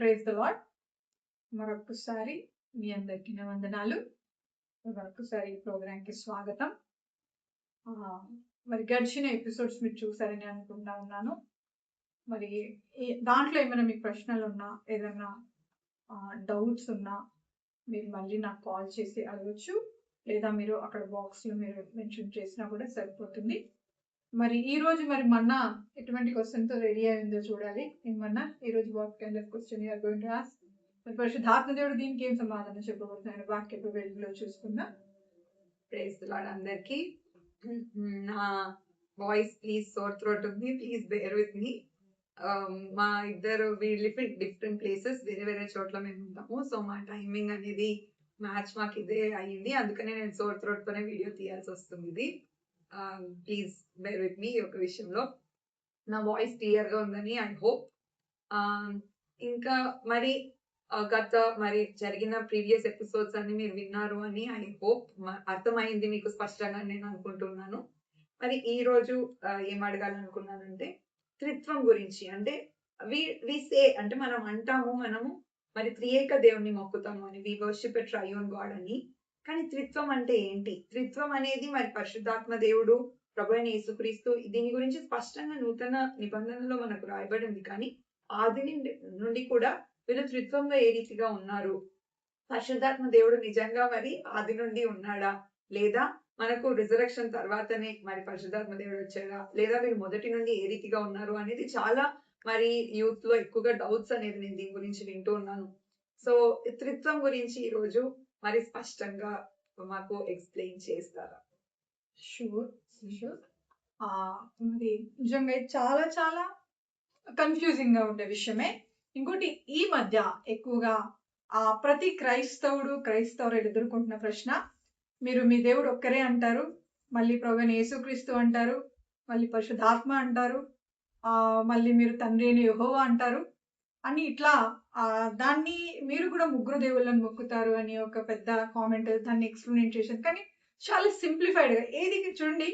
Praise the lord. మరొకసారి మీ అందరికీ నా వందనాలు. మరొకసారి ఈ ప్రోగ్రాంకి స్వాగతం. మరి గడిచిన ఎపిసోడ్స్ మీరు చూసారని అనుకుంటా ఉన్నాను. మరి దాంట్లో ఏమైనా మీకు ప్రశ్నలు ఉన్నా, ఏదైనా డౌట్స్ ఉన్నా మీరు మళ్ళీ నాకు కాల్ చేసి అడగచ్చు, లేదా మీరు అక్కడ బాక్స్లో మీరు మెన్షన్ చేసినా కూడా సరిపోతుంది. మరి ఈ రోజు మరి మన్నా ఎటువంటి క్వశ్చన్తో రెడీ అయిందో చూడాలి. ఏమన్నా ఈరోజు what kind of question you are going to ask? మరి పరిశుద్ధాత్మ దేవుడు దీనికి ఏం సమాధానం చెప్పబోతున్నాడు వాక్యపు వెలుగులో చూసుకుందాం. ప్రైజ్ ది లార్డ్ అందరికి. నా వాయిస్ ప్లీజ్ సోర్ త్రోట్ ఉంది, ప్లీజ్ బేర్ విత్ మీ. మా ఇద్దరు లివ్ ఇన్ డిఫరెంట్ ప్లేసెస్, వేరే వేరే చోట్ల మేము ఉంటాము. సో మా టైమింగ్ అనేది మ్యాచ్ మాకు ఇదే అయ్యింది, అందుకనే నేను సోర్ త్రోట్ తోనే వీడియో తీయాల్సి వస్తుంది. ఇది ప్లీజ్ బేర్ విత్ మీ. ఒక విషయంలో నా వాయిస్ క్లియర్ గా ఉందని ఐ హోప్. ఇంకా మరి గత మరి జరిగిన ప్రీవియస్ ఎపిసోడ్స్ అన్ని మీరు విన్నారు అని ఐ హోప్, అర్థమైంది మీకు స్పష్టంగా నేను అనుకుంటున్నాను. మరి ఈ రోజు ఏం అడగాలనుకున్నానంటే త్రిత్వం గురించి. అంటే వి సే, అంటే మనం అంటాము, మనము మరి త్రియేక దేవుణ్ణి మొక్కుతాము అని, వి వర్షిప్ ఎ ట్రైయూన్ గాడ్ అని. కానీ త్రిత్వం అంటే ఏంటి? త్రిత్వం అనేది మరి పరిశుద్ధాత్మ దేవుడు, ప్రభు అయిన యేసుక్రీస్తు, దీని గురించి స్పష్టంగా నూతన నిబంధనలో మనకు రాయబడింది. కానీ ఆది నుండి కూడా వీళ్ళు త్రిత్వంలో ఏ రీతిగా ఉన్నారు? పరిశుద్ధాత్మ దేవుడు నిజంగా మరి ఆది నుండి ఉన్నాడా, లేదా మనకు రిజరక్షన్ తర్వాతనే మరి పరిశుద్ధాత్మ దేవుడు వచ్చాడా, లేదా వీళ్ళు మొదటి నుండి ఏ రీతిగా ఉన్నారు అనేది చాలా మరి యూత్ లో ఎక్కువగా డౌట్స్ అనేది నేను దీని గురించి వింటూ ఉన్నాను. సో త్రిత్వం గురించి ఈ రోజు మరి స్పష్టంగా మాకు ఎక్స్ప్లెయిన్ చేస్తారా? షూర్. మరి నిజంగా చాలా చాలా కన్ఫ్యూజింగ్ గా ఉండే విషయమే. ఇంకోటి, ఈ మధ్య ఎక్కువగా ప్రతి క్రైస్తవులు ఎదుర్కొంటున్న ప్రశ్న, మీరు మీ దేవుడు ఒక్కరే అంటారు, మళ్ళీ ప్రభువైన యేసుక్రీస్తు అంటారు, మళ్ళీ పరిశుద్ధాత్మ అంటారు, మళ్ళీ మీరు తండ్రి అయిన యెహోవా అంటారు అని, ఇట్లా దాన్ని మీరు కూడా ముగ్గురు దేవుళ్ళని మొక్కుతారు అని ఒక పెద్ద కామెంట్, దాన్ని ఎక్స్ప్లెయిన్ చేశారు. కానీ చాలా సింప్లిఫైడ్ గా ఏది చూడండి,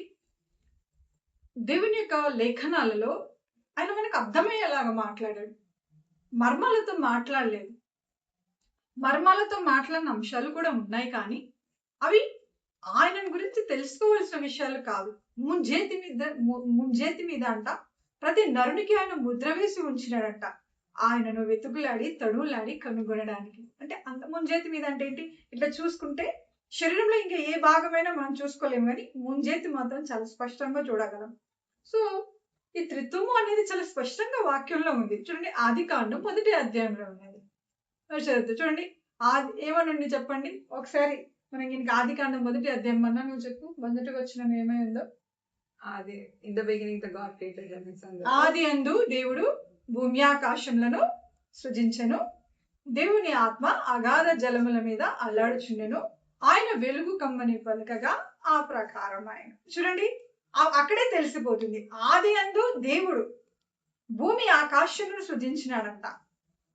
దేవుని యొక్క లేఖనాలలో ఆయన మనకు అర్థమయ్యేలాగా మాట్లాడాడు, మర్మాలతో మాట్లాడలేదు. మర్మాలతో మాట్లాడిన అంశాలు కూడా ఉన్నాయి, కానీ అవి ఆయన గురించి తెలుసుకోవాల్సిన విషయాలు కాదు. ముంజేతి మీద అంట ప్రతి నరునికి ఆయన ముద్ర వేసి ఉంచినాడంట, ఆయనను వెతుకులాడి తడువులాడి కనుగొనడానికి. అంటే అంత ముంజేతి మీద అంటే ఏంటి? ఇట్లా చూసుకుంటే శరీరంలో ఇంకా ఏ భాగమైనా మనం చూసుకోలేము, కానీ ముంజేతి మాత్రం చాలా స్పష్టంగా చూడగలం. సో ఈ త్రిత్వము అనేది చాలా స్పష్టంగా వాక్యంలో ఉంది. చూడండి, ఆదికాండం 1వ అధ్యాయంలో ఉన్నది. చూడండి, ఏమనండి చెప్పండి ఒకసారి. మనకి ఇంకా ఆదికాండం 1వ అధ్యాయం అన్నా నువ్వు చెప్పు, మొదటిగా వచ్చిన ఏమై ఉందో. ఆది యందు దేవుడు భూమి ఆకాశములను సృజించెను, దేవుని ఆత్మ అగాధ జలముల మీద అల్లాడుచుండెను, ఆయన వెలుగు కమ్మని పలకగా ఆ ప్రకారం ఆయన. చూడండి, అక్కడే తెలిసిపోతుంది. ఆది యందు దేవుడు భూమి ఆకాశములను సృజించినాడంట,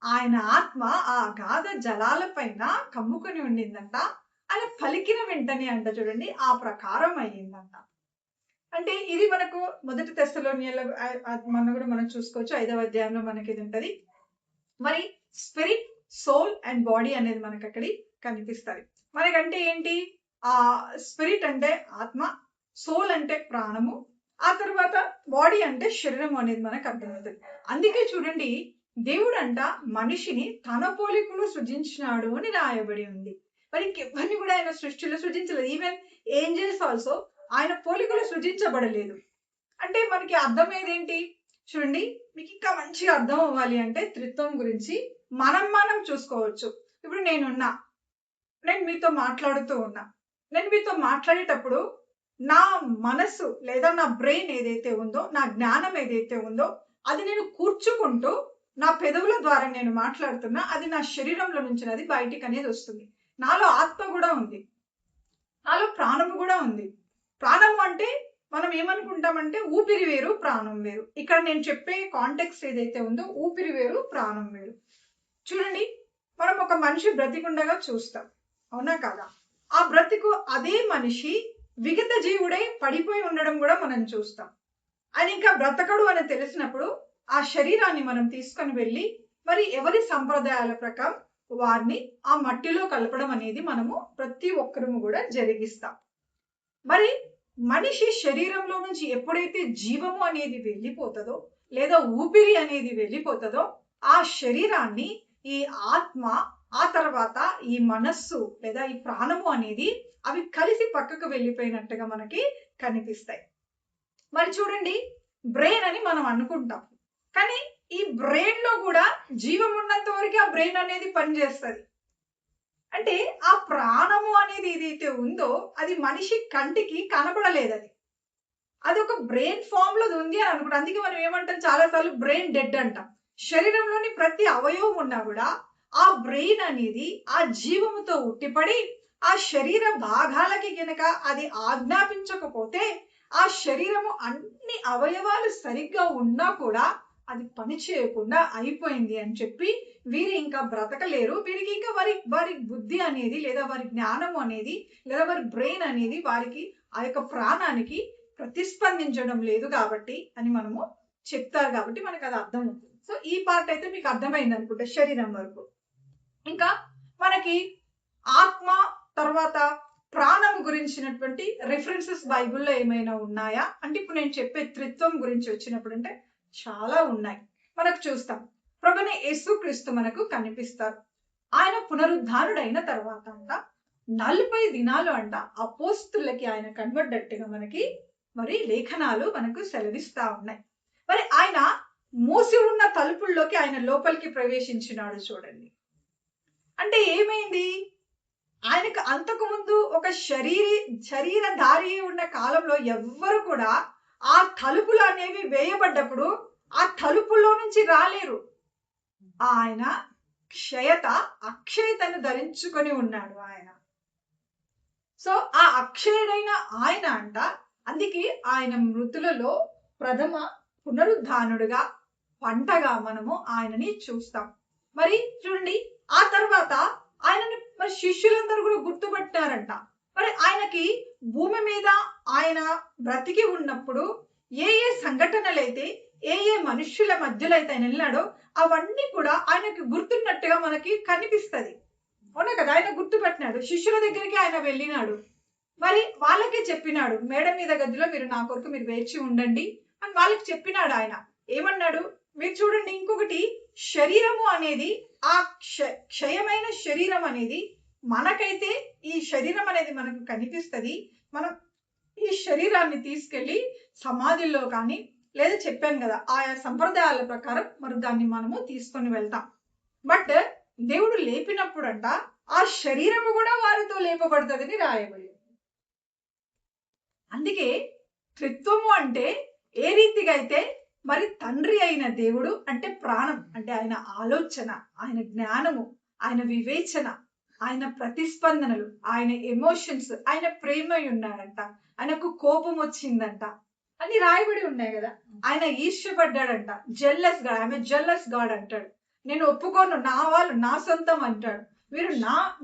ఆయన ఆత్మ ఆ అగాధ జలాల పైన కమ్ముకొని ఉండిందంట, ఆయన పలికిన వెంటనే అంట చూడండి ఆ ప్రకారం అయ్యిందంట. అంటే ఇది మనకు 1 తెస్సలోనియలో మనం చూసుకోవచ్చు. 5వ అధ్యాయంలో మనకి ఇది ఉంటది. మరి స్పిరిట్, సోల్ అండ్ బాడీ అనేది మనకు అక్కడి కనిపిస్తుంది. మనకంటే ఏంటి? ఆ స్పిరిట్ అంటే ఆత్మ, సోల్ అంటే ప్రాణము, ఆ తర్వాత బాడీ అంటే శరీరం అనేది మనకు అర్థమవుతుంది. అందుకే చూడండి, దేవుడు అంట మనిషిని తన పోలికలో సృజించినాడు అని రాయబడి ఉంది. మరి ఇంకెవరిని కూడా ఆయన సృష్టిలో సృజించలేదు. ఈవెన్ ఏంజల్స్ ఆల్సో ఆయన పోలికలు సృజించబడలేదు. అంటే మనకి అర్థమయ్యేది ఏంటి? చూడండి, మీకు ఇంకా మంచిగా అర్థం అవ్వాలి అంటే త్రిత్వం గురించి మనం చూసుకోవచ్చు. ఇప్పుడు నేను మీతో మాట్లాడుతూ ఉన్నా. నేను మీతో మాట్లాడేటప్పుడు నా మనసు లేదా నా బ్రెయిన్ ఏదైతే ఉందో, నా జ్ఞానం ఏదైతే ఉందో, అది నేను కూర్చుకుంటూ నా పెదవుల ద్వారా నేను మాట్లాడుతున్నా, అది నా శరీరంలో నుంచి అది బయటికి అనేది వస్తుంది. నాలో ఆత్మ కూడా ఉంది, నాలో ప్రాణము కూడా ఉంది. ప్రాణం అంటే మనం ఏమనుకుంటామంటే ఊపిరి వేరు, ప్రాణం వేరు. ఇక్కడ నేను చెప్పే కాంటెక్స్ట్ ఏదైతే ఉందో ఊపిరి వేరు, ప్రాణం వేరు. చూడండి, మనం ఒక మనిషి బ్రతికుండగా చూస్తాం, అవునా కాదా? ఆ బ్రతికు అదే మనిషి విగత జీవుడై పడిపోయి ఉండడం కూడా మనం చూస్తాం. ఆయన ఇంకా బ్రతకడు అని తెలిసినప్పుడు ఆ శరీరాన్ని మనం తీసుకొని వెళ్ళి మరి ఎవరి సంప్రదాయాల ప్రకారం వారిని ఆ మట్టిలో కలపడం అనేది మనము ప్రతి ఒక్కరము కూడా జరిగిస్తాం. మరి మనిషి శరీరంలో నుంచి ఎప్పుడైతే జీవము అనేది వెళ్ళిపోతుందో లేదా ఊపిరి అనేది వెళ్ళిపోతుందో ఆ శరీరాన్ని ఈ ఆత్మ, ఆ తర్వాత ఈ మనస్సు లేదా ఈ ప్రాణము అనేది అవి కలిసి పక్కకు వెళ్ళిపోయినట్టుగా మనకి కనిపిస్తాయి. మరి చూడండి, బ్రెయిన్ అని మనం అనుకుంటాం, కానీ ఈ బ్రెయిన్ లో కూడా జీవం ఉన్నంత వరకు ఆ బ్రెయిన్ అనేది పనిచేస్తుంది. అంటే ఆ ప్రాణము అనేది ఏదైతే ఉందో అది మనిషి కంటికి కనపడలేదు. అది ఒక బ్రెయిన్ ఫామ్ లో ఉంది అని అనుకుంటాం. అందుకే మనం ఏమంటాం, చాలాసార్లు బ్రెయిన్ డెడ్ అంటాం. శరీరంలోని ప్రతి అవయవం ఉన్నా కూడా ఆ బ్రెయిన్ అనేది ఆ జీవముతో ఉట్టిపడి ఆ శరీర భాగాలకి గనక అది ఆజ్ఞాపించకపోతే ఆ శరీరము అన్ని అవయవాలు సరిగ్గా ఉన్నా కూడా అది పని చేయకుండా అయిపోయింది అని చెప్పి వీరు ఇంకా బ్రతకలేరు. వీరికి ఇంకా వారి బుద్ధి అనేది లేదా వారి జ్ఞానం అనేది లేదా వారి బ్రెయిన్ అనేది వారికి ఆ యొక్క ప్రాణానికి ప్రతిస్పందించడం లేదు కాబట్టి అని మనము చెప్తారు. కాబట్టి మనకు అది అర్థం అవుతుంది. సో ఈ పార్ట్ అయితే మీకు అర్థమైంది అనుకుంటా శరీరం వరకు. ఇంకా మనకి ఆత్మ తర్వాత ప్రాణం గురించినటువంటి రిఫరెన్సెస్ బైబిల్లో ఏమైనా ఉన్నాయా అంటే, ఇప్పుడు నేను చెప్పే త్రిత్వం గురించి వచ్చినప్పుడు అంటే చాలా ఉన్నాయి. మనకు చూస్తాం, ప్రభువైన యేసుక్రీస్తు మనకు కనిపిస్తారు. ఆయన పునరుద్ధానుడైన తర్వాత అంట 40 దినాలు అంట అపోస్తులకి ఆయన కనబడ్డట్టుగా మనకి మరి లేఖనాలు మనకు సెలవిస్తా ఉన్నాయి. మరి ఆయన మూసి ఉన్న తలుపుల్లోకి ఆయన లోపలికి ప్రవేశించినాడు. చూడండి, అంటే ఏమైంది, ఆయనకు అంతకు ముందు ఒక శరీరధారి ఉన్న కాలంలో ఎవ్వరు కూడా ఆ తలుపులు అనేవి వేయబడ్డప్పుడు ఆ తలుపుల్లో నుంచి రాలేరు. ఆయన అక్షయతను ధరించుకొని ఉన్నాడు ఆయన. సో ఆ అక్షయుడైన ఆయన అంట, అందుకే ఆయన మృతులలో ప్రథమ పునరుద్ధానుడుగా పంటగా మనము ఆయనని చూస్తాం. మరి చూడండి, ఆ తర్వాత ఆయనని మరి శిష్యులందరూ కూడా గుర్తుపట్టారంట. మరి ఆయనకి భూమి మీద ఆయన బ్రతికి ఉన్నప్పుడు ఏ ఏ సంఘటనలైతే ఏ ఏ మనుష్యుల మధ్యలో అయితే ఆయన వెళ్ళాడో అవన్నీ కూడా ఆయనకి గుర్తున్నట్టుగా మనకి కనిపిస్తుంది. అవునా కదా, ఆయన గుర్తుపట్టినాడు. శిష్యుల దగ్గరికి ఆయన వెళ్ళినాడు, మరి వాళ్ళకే చెప్పినాడు, మేడ మీద గదిలో మీరు నా కొరకు మీరు వేచి ఉండండి అని వాళ్ళకి చెప్పినాడు. ఆయన ఏమన్నాడు, మీరు చూడండి, ఇంకొకటి శరీరము అనేది ఆ క్షయమైన శరీరం అనేది మనకైతే ఈ శరీరం అనేది మనకు కనిపిస్తుంది. మనం ఈ శరీరాన్ని తీసుకెళ్లి సమాధిలో కానీ లేదా చెప్పాను కదా ఆయా సంప్రదాయాల ప్రకారం మరి దాన్ని మనము తీసుకొని వెళ్తాం. బట్ దేవుడు లేపినప్పుడు అంట ఆ శరీరము కూడా వారితో లేపబడుతుందని రాయబడి. అందుకే త్రిత్వము అంటే ఏ రీతిగా అయితే మరి తండ్రి అయిన దేవుడు అంటే ప్రాణం అంటే ఆయన ఆలోచన, ఆయన జ్ఞానము, ఆయన వివేచన, ఆయన ప్రతిస్పందనలు, ఆయన ఎమోషన్స్, ఆయన ప్రేమ ఉన్నాడంట, ఆయనకు కోపం వచ్చిందంట అని రాయబడి ఉన్నాయి కదా. ఆయన ఈర్ష్యపడ్డాడంట, జెల్లస్ గాడ్, ఆమె జెల్లస్ గాడ్ అంటాడు. నేను ఒప్పుకోను, నా వాళ్ళు నా సొంతం అంటాడు.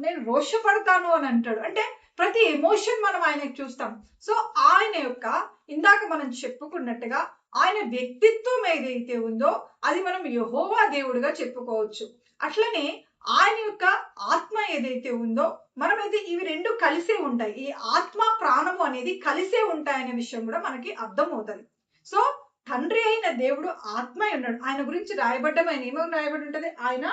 నేను రోషపడతాను అని అంటాడు. అంటే ప్రతి ఎమోషన్ మనం ఆయనకు చూస్తాం. సో ఆయన యొక్క ఇందాక మనం చెప్పుకున్నట్టుగా ఆయన వ్యక్తిత్వం ఏదైతే ఉందో అది మనం యెహోవా దేవుడిగా చెప్పుకోవచ్చు. అట్లనే ఆయన యొక్క ఆత్మ ఏదైతే ఉందో మనమైతే ఇవి రెండు కలిసే ఉంటాయి. ఈ ఆత్మ ప్రాణము అనేది కలిసే ఉంటాయనే విషయం కూడా మనకి అర్థం అవుతుంది. సో తండ్రి అయిన దేవుడు ఆత్మ అయి ఉన్నాడు. ఆయన గురించి రాయబడ్డం ఆయన ఏమో రాయబడి ఉంటది, ఆయన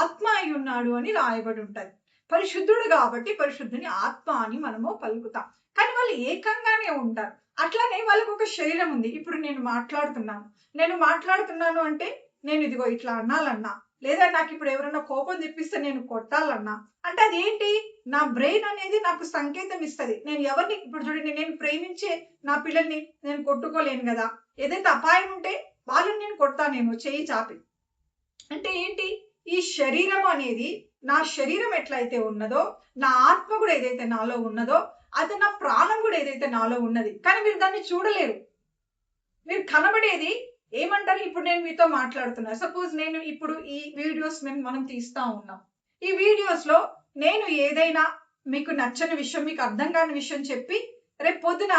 ఆత్మ అయి ఉన్నాడు అని రాయబడి ఉంటది. పరిశుద్ధుడు కాబట్టి పరిశుద్ధుని ఆత్మ అని మనము పలుకుతాం. కానీ వాళ్ళు ఏకంగానే ఉంటారు. అట్లానే వాళ్ళకు ఒక శరీరం ఉంది. ఇప్పుడు నేను మాట్లాడుతున్నాను అంటే నేను ఇదిగో ఇట్లా అనాలన్నా, లేదా నాకు ఇప్పుడు ఎవరైనా కోపం తెప్పిస్తే నేను కొట్టాలన్నా అంటే అదేంటి, నా బ్రెయిన్ అనేది నాకు సంకేతం ఇస్తుంది. నేను ఎవరిని ఇప్పుడు చూడండి, నేను ప్రేమించే నా పిల్లల్ని నేను కొట్టుకోలేను కదా. ఏదైతే అపాయం ఉంటే వాళ్ళని నేను కొడతానేమో చేయి చాపి. అంటే ఏంటి, ఈ శరీరం అనేది నా శరీరం ఎట్లయితే ఉన్నదో నా ఆత్మ కూడా ఏదైతే నాలో ఉన్నదో అది నా ప్రాణం కూడా ఏదైతే నాలో ఉన్నది. కానీ మీరు దాన్ని చూడలేరు. మీరు కనబడేది ఏమంటారు, ఇప్పుడు నేను మీతో మాట్లాడుతున్నా, సపోజ్ నేను ఇప్పుడు ఈ వీడియోస్ మనం తీస్తా ఉన్నాం. ఈ వీడియోస్ లో నేను ఏదైనా మీకు నచ్చని విషయం, మీకు అర్థం కాని విషయం చెప్పి రేపు పొద్దున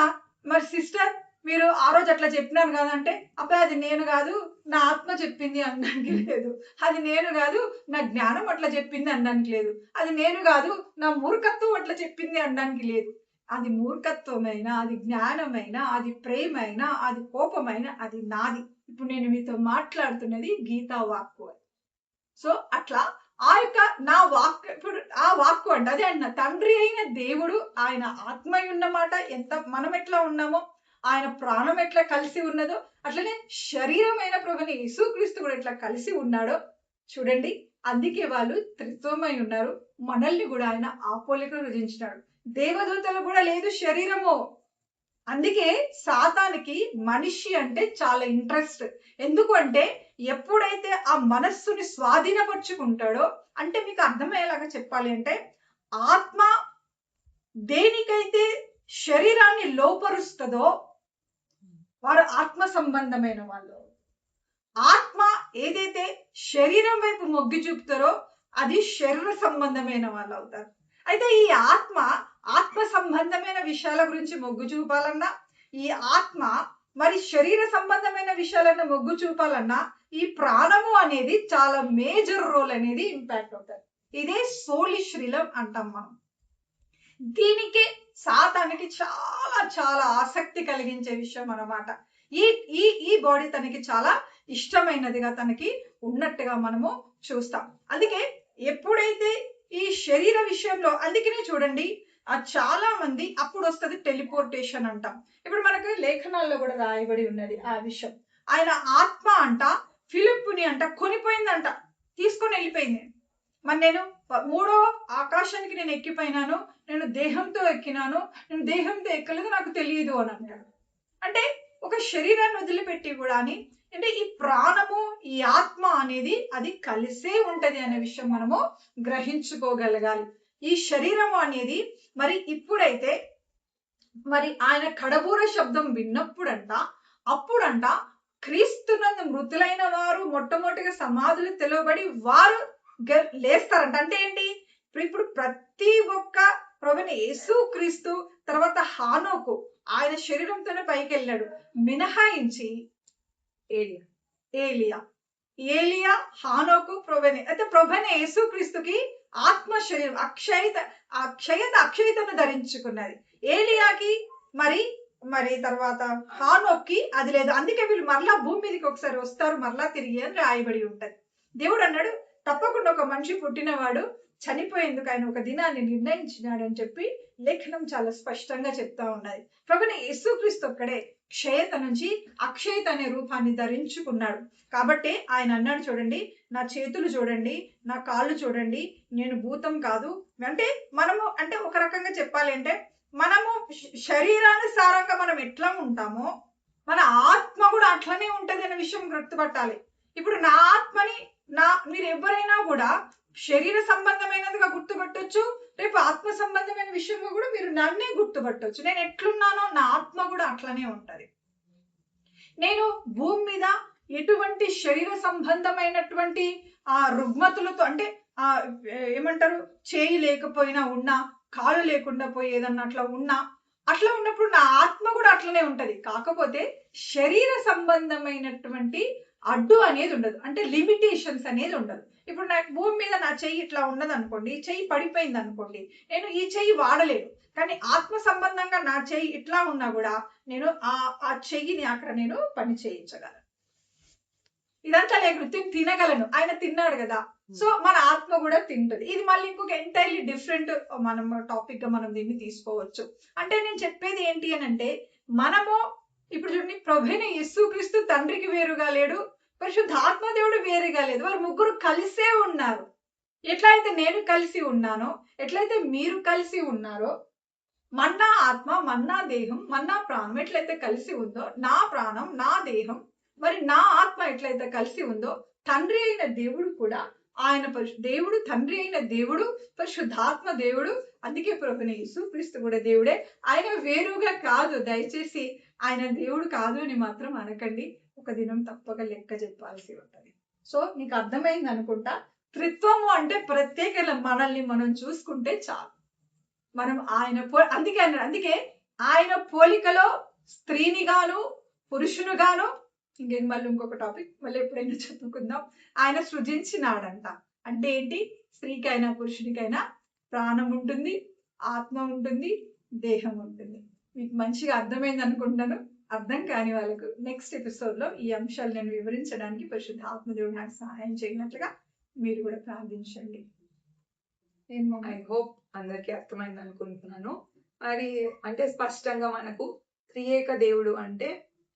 మరి సిస్టర్ మీరు ఆ రోజు అట్లా చెప్పినాను కదా అంటే, అబ్బాయి అది నేను కాదు, నా ఆత్మ చెప్పింది అనడానికి లేదు. అది నేను కాదు, నా జ్ఞానం అట్లా చెప్పింది అనడానికి లేదు. అది నేను కాదు, నా మూర్ఖత్వం అట్లా చెప్పింది అనడానికి లేదు. అది మూర్ఖత్వమైనా, అది జ్ఞానమైనా, అది ప్రేమైనా, అది కోపమైనా, అది నాది. ఇప్పుడు నేను మీతో మాట్లాడుతున్నది గీతా వాక్కు. సో అట్లా ఆ యొక్క నా వాక్, ఇప్పుడు ఆ వాక్కు అంటే అదే అన్న తండ్రి అయిన దేవుడు, ఆయన ఆత్మై ఉన్నమాట. ఎంత మనం ఎట్లా ఉన్నామో, ఆయన ప్రాణం ఎట్లా కలిసి ఉన్నదో, అట్లనే శరీరమైన ప్రభుని యేసుక్రీస్తు కూడా ఎట్లా కలిసి ఉన్నాడో చూడండి. అందుకే వాళ్ళు త్రిత్వమై ఉన్నారు. మనల్ని కూడా ఆయన ఆ పోలికను రుజించినాడు. దేవదూతలు కూడా లేదు శరీరము. అందుకే సాతానికి మనిషి అంటే చాలా ఇంట్రెస్ట్. ఎందుకు అంటే ఎప్పుడైతే ఆ మనస్సుని స్వాధీనపరుచుకుంటాడో, అంటే మీకు అర్థమయ్యేలాగా చెప్పాలి అంటే, ఆత్మ దేనికైతే శరీరాన్ని లోపరుస్తుందో వారు ఆత్మ సంబంధమైన వాళ్ళు. ఆత్మ ఏదైతే శరీరం వైపు మొగ్గు చూపుతారో అది శరీర సంబంధమైన వాళ్ళు అవుతారు. అయితే ఈ ఆత్మ సంబంధమైన విషయాల గురించి మొగ్గు చూపాలన్నా, ఈ ఆత్మ మరి శరీర సంబంధమైన విషయాలన్నా మొగ్గు చూపాలన్నా, ఈ ప్రాణము అనేది చాలా మేజర్ రోల్ అనేది ఇంపాక్ట్ అవుతుంది. ఇదే సోలిశ్రీలం అంటాం మనం. దీనికి సాతానికి చాలా చాలా ఆసక్తి కలిగించే విషయం అన్నమాట. ఈ ఈ ఈ బాడీ తనకి చాలా ఇష్టమైనదిగా తనకి ఉన్నట్టుగా మనము చూస్తాం. అందుకే ఎప్పుడైతే ఈ శరీర విషయంలో, అందుకనే చూడండి చాలా మంది అప్పుడు వస్తుంది టెలిపోర్టేషన్ అంటాం. ఇప్పుడు మనకు లేఖనాల్లో కూడా రాయబడి ఉన్నది ఆ విషయం. ఆయన ఆత్మ అంట ఫిలిప్పుని అంట కొనిపోయిందంట, తీసుకొని వెళ్ళిపోయింది. మరి నేను మూడో ఆకాశానికి నేను ఎక్కిపోయినాను, నేను దేహంతో ఎక్కినాను, నేను దేహంతో ఎక్కలేదు, నాకు తెలియదు అని అంటాడు. అంటే ఒక శరీరాన్ని వదిలిపెట్టి కూడా అంటే ఈ ప్రాణము, ఈ ఆత్మ అనేది అది కలిసే ఉంటది అనే విషయం మనము గ్రహించుకోగలగాలి. ఈ శరీరము అనేది మరి ఇప్పుడైతే మరి ఆయన కడబూర శబ్దం విన్నప్పుడంట, అప్పుడంట క్రీస్తునందు మృతులైన వారు మొట్టమొదటిగా సమాధులు తెలవబడి వారు లేస్తారంట. అంటే ఏంటి? ఇప్పుడు ప్రతి ఒక్క ప్రభుని యేసు క్రీస్తు తర్వాత హానోకు ఆయన శరీరంతోనే పైకి వెళ్ళాడు, మినహాయించి ఏలియా హానోకు ప్రభుని అయితే ప్రభుని యేసు క్రీస్తుకి ఆత్మ శరీరం అక్షయతను ధరించుకున్నది. ఏలియాకి మరి తర్వాత హానోక్కి అది లేదు. అందుకే వీళ్ళు మరలా భూమి మీదకి ఒకసారి వస్తారు, మరలా తిరిగి అని రాయబడి ఉంటది. దేవుడు అన్నాడు తప్పకుండా ఒక మనిషి పుట్టినవాడు చనిపోయేందుకు ఆయన ఒక దినాన్ని నిర్ణయించినాడు అని చెప్పి లేఖనం చాలా స్పష్టంగా చెప్తా ఉన్నది. ప్రభుని యేసుక్రీస్తు ఒక్కడే క్షయత నుంచి అక్షయత అనే రూపాన్ని ధరించుకున్నాడు. కాబట్టి ఆయన అన్నాడు చూడండి, నా చేతులు చూడండి, నా కాళ్ళు చూడండి, నేను భూతం కాదు. అంటే మనము అంటే ఒక రకంగా చెప్పాలి అంటే మనము శరీరానుసారంగా మనం ఎట్లా ఉంటామో మన ఆత్మ కూడా అట్లనే ఉంటది అనే విషయం గుర్తుపట్టాలి. ఇప్పుడు నా ఆత్మని మీరు ఎవరైనా కూడా శరీర సంబంధమైనదిగా గుర్తుపట్టొచ్చు, రేపు ఆత్మ సంబంధమైన విషయంలో కూడా మీరు నన్నే గుర్తుపట్టొచ్చు. నేను ఎట్లున్నానో నా ఆత్మ కూడా అట్లనే ఉంటది. నేను భూమి మీద ఎటువంటి శరీర సంబంధమైనటువంటి రుగ్మతులతో అంటే ఏమంటారు, చేయి లేకపోయినా ఉన్నా, కాలు లేకుండా పోయి ఏదన్నా అట్లా ఉన్నా, అట్లా ఉన్నప్పుడు నా ఆత్మ కూడా అట్లనే ఉంటది. కాకపోతే శరీర సంబంధమైనటువంటి అడ్డు అనేది ఉండదు, అంటే లిమిటేషన్స్ అనేది ఉండదు. ఇప్పుడు నాకు భూమి మీద నా చెయ్యి ఇట్లా ఉన్నది అనుకోండి, చెయ్యి పడిపోయింది అనుకోండి, నేను ఈ చెయ్యి వాడలేను. కానీ ఆత్మ సంబంధంగా నా చెయ్యి ఇట్లా ఉన్నా కూడా నేను ఆ చెయ్యిని అక్కడ నేను పని చేయించగలను. ఇదంతా లేకపోతే తినగలను, ఆయన తిన్నాడు కదా. సో మన ఆత్మ కూడా తింటది. ఇది మళ్ళీ ఇంకొక ఎంటైర్లీ డిఫరెంట్ మనం టాపిక్ గా మనం దీన్ని తీసుకోవచ్చు. అంటే నేను చెప్పేది ఏంటి అని అంటే, మనము ఇప్పుడు చూడండి, ప్రభువైన యేసుక్రీస్తు తండ్రికి వేరుగా లేడు, పరిశుద్ధాత్మ దేవుడు వేరుగా లేదు, వారు ముగ్గురు కలిసే ఉన్నారు. ఎట్లయితే నేను కలిసి ఉన్నానో, ఎట్లయితే మీరు కలిసి ఉన్నారో, మన్నా ఆత్మ, మన్నా దేహం, మన్నా ప్రాణం ఎట్లయితే కలిసి ఉందో, నా ప్రాణం, నా దేహం, మరి నా ఆత్మ ఎట్లయితే కలిసి ఉందో, తండ్రి అయిన దేవుడు కూడా ఆయన దేవుడు, తండ్రి అయిన దేవుడు, పరిశుద్ధాత్మ దేవుడు. అందుకే ప్రభువైన యేసుక్రీస్తు కూడా దేవుడే, ఆయన వేరుగా కాదు. దయచేసి ఆయన దేవుడు కాదు అని మాత్రం అనకండి, ఒక దినం తప్పక లెక్క చెప్పాల్సి ఉంటది. సో నీకు అర్థమైంది అనుకుంటా. త్రిత్వము అంటే ప్రత్యేక మనల్ని మనం చూసుకుంటే చాలు. మనం ఆయన అందుకే ఆయన పోలికలో స్త్రీని గాను పురుషుని గాను ఇంకేం మళ్ళీ ఇంకొక టాపిక్ మళ్ళీ ఎప్పుడైనా చెప్పుకుందాం. ఆయన సృజించినాడంట. అంటే ఏంటి? స్త్రీకైనా పురుషునికైనా ప్రాణం ఉంటుంది, ఆత్మ ఉంటుంది, దేహం ఉంటుంది. మీకు మంచిగా అర్థమైంది అనుకుంటాను. అర్థం కాని వాళ్ళకు నెక్స్ట్ ఎపిసోడ్ లో ఈ అంశాలు నేను వివరించడానికి పరిశుద్ధ ఆత్మదేవుడు నాకు సహాయం చేయనట్లుగా మీరు కూడా ప్రార్థించండి. ఐ హోప్ అందరికీ అర్థమైంది అనుకుంటున్నాను. మరి అంటే స్పష్టంగా మనకు త్రియేక దేవుడు అంటే,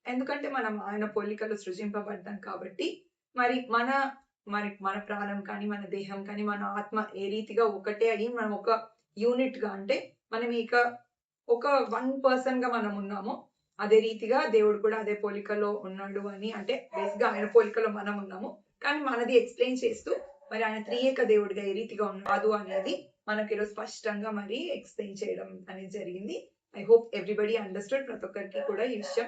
ఎందుకంటే మనం ఆయన పోలికలు సృజింపబడ్డాం కాబట్టి మరి మన ప్రాణం కానీ మన దేహం కానీ మన ఆత్మ ఏ రీతిగా ఒకటే అయ్యి మనం ఒక యూనిట్ గా, అంటే మనం ఇక ఒక 1% గా మనం ఉన్నామో అదే రీతిగా దేవుడు కూడా అదే పోలికలో ఉన్నాడు అని, అంటే బేసిక్ గా ఆయన పోలికలో మనం ఉన్నాము కానీ మనది ఎక్స్ప్లెయిన్ చేస్తూ మరి ఆయన త్రియేక దేవుడిగా ఏ రీతిగా ఉన్నాడు అనేది మనకి ఈరోజు స్పష్టంగా మరి ఎక్స్ప్లెయిన్ చేయడం అనేది జరిగింది. I hope everybody understood. ప్రతి ఒక్కరికి కూడా ఈ విషయం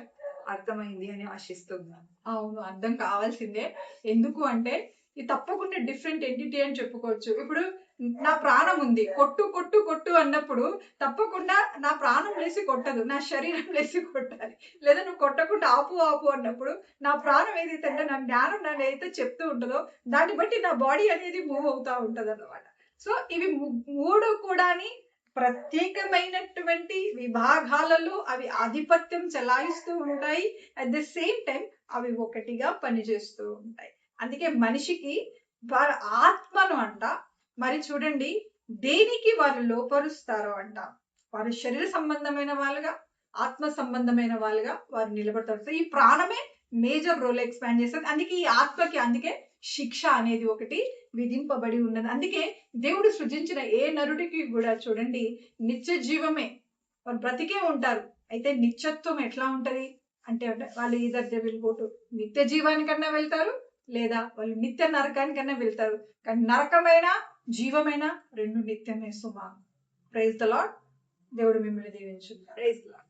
అర్థమైంది అని ఆశిస్తున్నాను. అవును, అర్థం కావాల్సిందే. ఎందుకు అంటే ఇది తప్పకుండా డిఫరెంట్ ఎంటిటీ అని చెప్పుకోవచ్చు. ఇప్పుడు నా ప్రాణం ఉంది, కొట్టు కొట్టు కొట్టు అన్నప్పుడు తప్పకుండా నా ప్రాణం లేసి కొట్టదు, నా శరీరం లేసి కొట్టాలి. లేదా నువ్వు కొట్టకుండా ఆపు ఆపు అన్నప్పుడు నా ప్రాణం ఏదైతే అంటే నా జ్ఞానం నన్ను ఏదైతే చెప్తూ ఉంటుందో దాన్ని బట్టి నా బాడీ అనేది మూవ్ అవుతా ఉంటది అన్నమాట. సో ఇవి మూడు కూడాని ప్రత్యేకమైనటువంటి విభాగాలలో అవి ఆధిపత్యం చెలాయిస్తూ ఉంటాయి. అట్ ద సేమ్ టైం అవి ఒకటిగా పనిచేస్తూ ఉంటాయి. అందుకే మనిషికి వారి ఆత్మను అంట మరి చూడండి దేనికి వారు లోపరుస్తారో అంట, వారి శరీర సంబంధమైన వాళ్ళుగా ఆత్మ సంబంధమైన వాళ్ళుగా వారు నిలబడతారు. సో ఈ ప్రాణమే మేజర్ రోల్ ఎక్స్పాండ్ చేస్తుంది. అందుకే ఈ ఆత్మకి అందుకే శిక్ష అనేది ఒకటి విధింపబడి ఉన్నది. అందుకే దేవుడు సృజించిన ఏ నరుడికి కూడా చూడండి నిత్య జీవమే, వాళ్ళు బ్రతికే ఉంటారు. అయితే నిత్యత్వం ఎట్లా ఉంటది అంటే వాళ్ళు either they will go to నిత్య జీవానికన్నా వెళ్తారు, లేదా వాళ్ళు నిత్య నరకానికన్నా వెళ్తారు. కానీ నరకమైన జీవమైన రెండు నిత్యమే సుమా. Praise the Lord. దేవుడు మిమ్మల్ని దీవించును. Praise the lord.